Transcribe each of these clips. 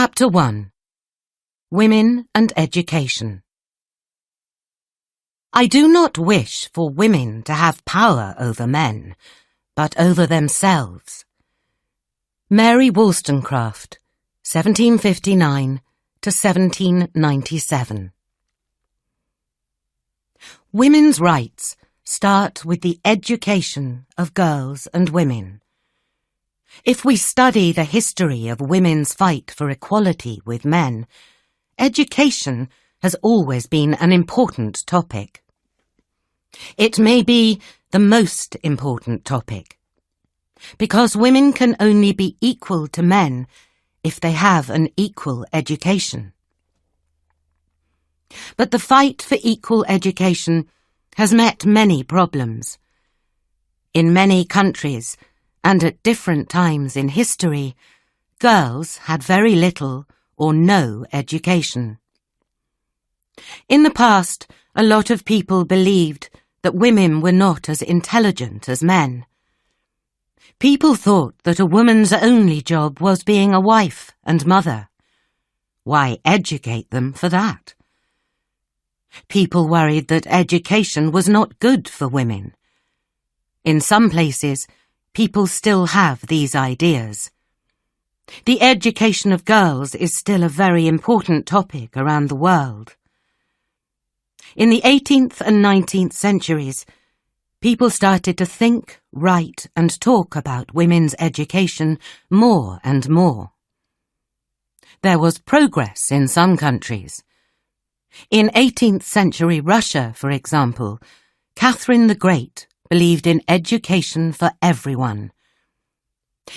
Chapter 1. Women and Education. I do not wish for women to have power over men, but over themselves. Mary Wollstonecraft, 1759 to 1797. Women's rights start with the education of girls and women. If we study the history of women's fight for equality with men, education has always been an important topic. It may be the most important topic, because women can only be equal to men if they have an equal education. But the fight for equal education has met many problems. In many countries, and at different times in history, girls had very little or no education. In the past, a lot of people believed that women were not as intelligent as men. People thought that a woman's only job was being a wife and mother. Why educate them for that? People worried that education was not good for women. In some places, people still have these ideas. The education of girls is still a very important topic around the world. In the 18th and 19th centuries, people started to think, write, and talk about women's education more and more. There was progress in some countries. In 18th century Russia, for example, Catherine the Great believed in education for everyone.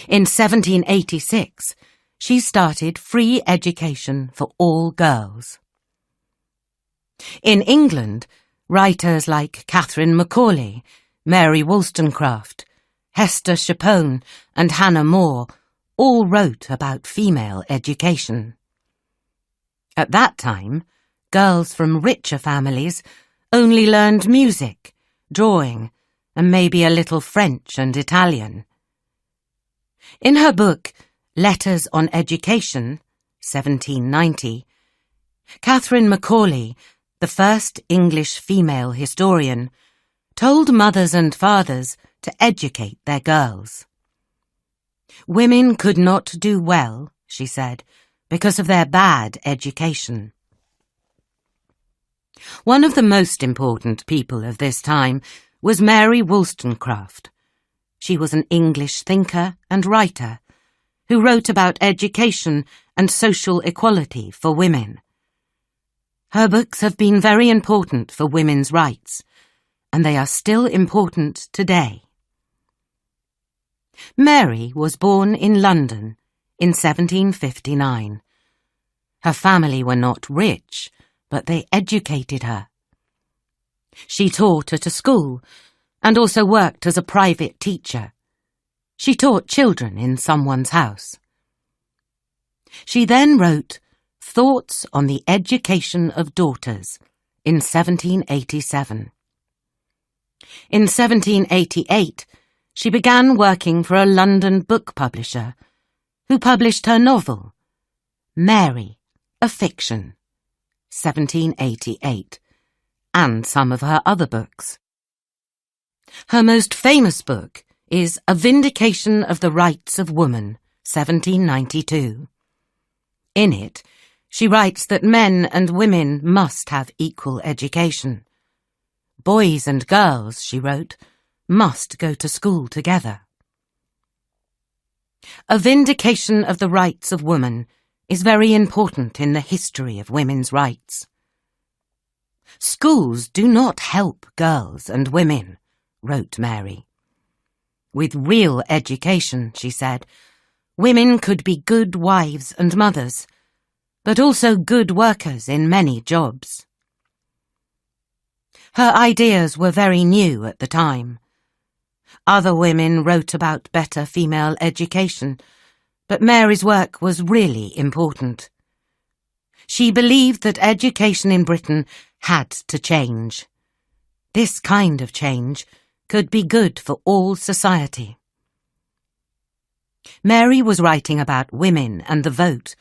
In 1786, she started free education for all girls. In England, writers like Catherine Macaulay, Mary Wollstonecraft, Hester Chapone, and Hannah More all wrote about female education. At that time, girls from richer families only learned music, drawing, and maybe a little French and Italian. In her book, Letters on Education, 1790, Catherine Macaulay, the first English female historian, told mothers and fathers to educate their girls. Women could not do well, she said, because of their bad education. One of the most important people of this time was Mary Wollstonecraft. She was an English thinker and writer who wrote about education and social equality for women. Her books have been very important for women's rights, and they are still important today. Mary was born in London in 1759. Her family were not rich, but they educated her. She taught at a school and also worked as a private teacher. She taught children in someone's house. She then wrote Thoughts on the Education of Daughters in 1787. In 1788, she began working for a London book publisher who published her novel, Mary, a Fiction, 1788, and some of her other books. Her most famous book is A Vindication of the Rights of Woman, 1792. In it, she writes that men and women must have equal education. Boys and girls, she wrote, must go to school together. A Vindication of the Rights of Woman is very important in the history of women's rights. Schools do not help girls and women, wrote Mary. With real education, she said, women could be good wives and mothers, but also good workers in many jobs. Her ideas were very new at the time. Other women wrote about better female education, but Mary's work was really important. She believed that education in Britain had to change. This kind of change could be good for all society. Mary was writing about women and the vote,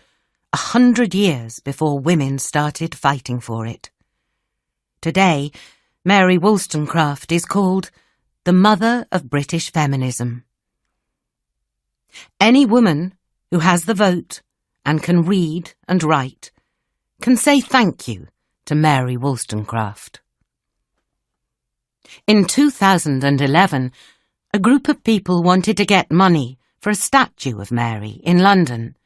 100 years before women started fighting for it. Today, Mary Wollstonecraft is called the mother of British feminism. Any woman who has the vote and can read and write can say thank you to Mary Wollstonecraft. In 2011, a group of people wanted to get money for a statue of Mary in London,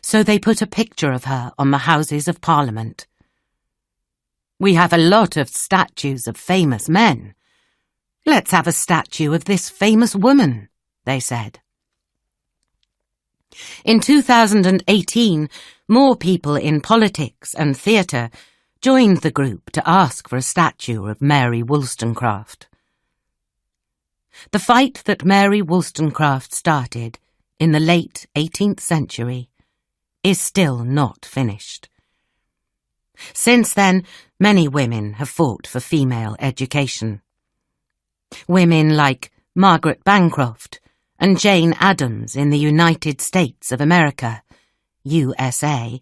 so they put a picture of her on the Houses of Parliament. "We have a lot of statues of famous men. Let's have a statue of this famous woman," they said. In 2018, more people in politics and theatre joined the group to ask for a statue of Mary Wollstonecraft. The fight that Mary Wollstonecraft started in the late 18th century is still not finished. Since then, many women have fought for female education. Women like Margaret Bancroft and Jane Addams in the United States of America, USA,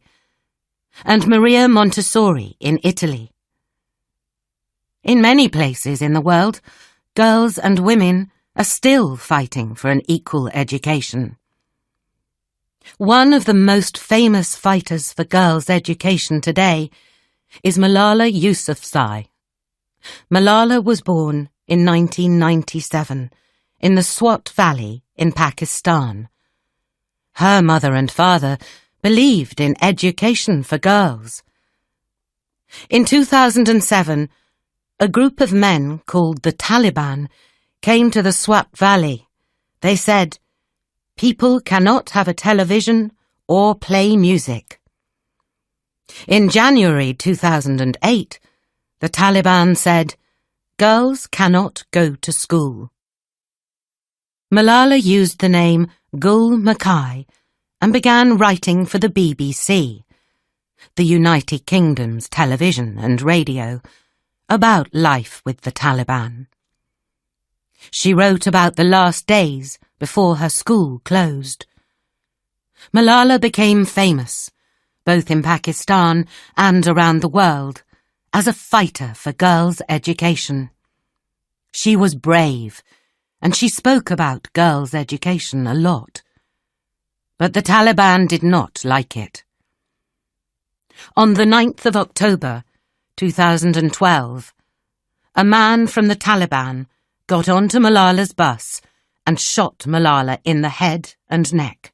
and Maria Montessori in Italy. In many places in the world, girls and women are still fighting for an equal education. One of the most famous fighters for girls' education today is Malala Yousafzai. Malala was born in 1997 in the Swat Valley in Pakistan. Her mother and father believed in education for girls. In 2007, a group of men called the Taliban came to the Swat Valley. They said, "People cannot have a television or play music." In January 2008, the Taliban said, "Girls cannot go to school." Malala used the name Gul Makai and began writing for the BBC, the United Kingdom's television and radio, about life with the Taliban. She wrote about the last days before her school closed. Malala became famous, both in Pakistan and around the world, as a fighter for girls' education. She was brave, and she spoke about girls' education a lot. But the Taliban did not like it. On the 9th of October, 2012, a man from the Taliban got onto Malala's bus and shot Malala in the head and neck.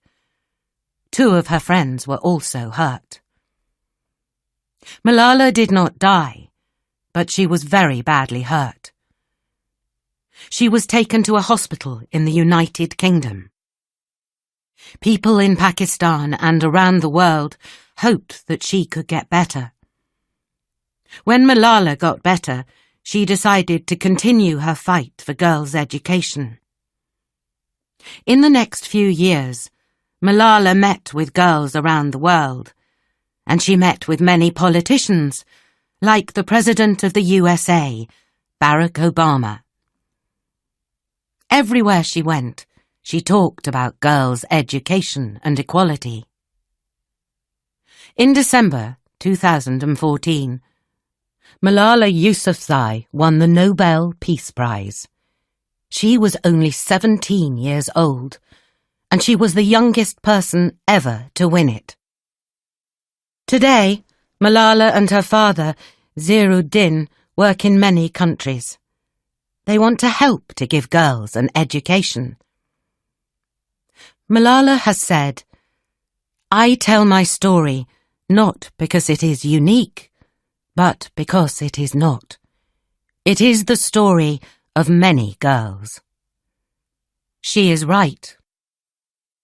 2 of her friends were also hurt. Malala did not die, but she was very badly hurt. She was taken to a hospital in the United Kingdom. People in Pakistan and around the world hoped that she could get better. When Malala got better, she decided to continue her fight for girls' education. In the next few years, Malala met with girls around the world, and she met with many politicians, like the President of the USA, Barack Obama. Everywhere she went, she talked about girls' education and equality. In December 2014, Malala Yousafzai won the Nobel Peace Prize. She was only 17 years old, and she was the youngest person ever to win it. Today, Malala and her father, Ziauddin, work in many countries. They want to help to give girls an education. Malala has said, "I tell my story not because it is unique, but because it is not. It is the story of many girls." She is right.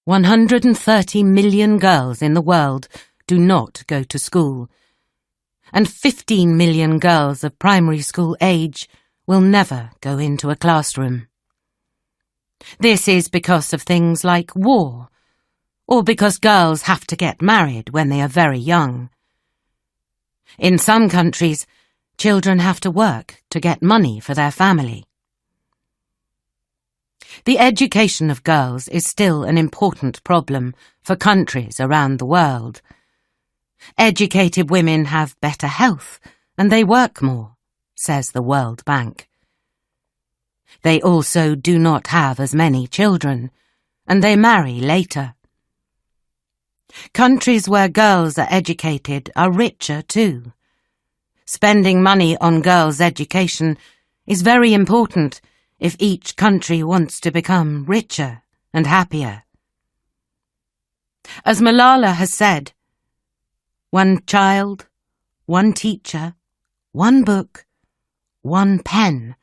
130 million girls in the world do not go to school, and 15 million girls of primary school age will never go into a classroom. This is because of things like war, or because girls have to get married when they are very young. In some countries, children have to work to get money for their family. The education of girls is still an important problem for countries around the world. Educated women have better health and they work more, says the World Bank. They also do not have as many children, and they marry later. Countries where girls are educated are richer too. Spending money on girls' education is very important if each country wants to become richer and happier. As Malala has said, one child, one teacher, one book, one pen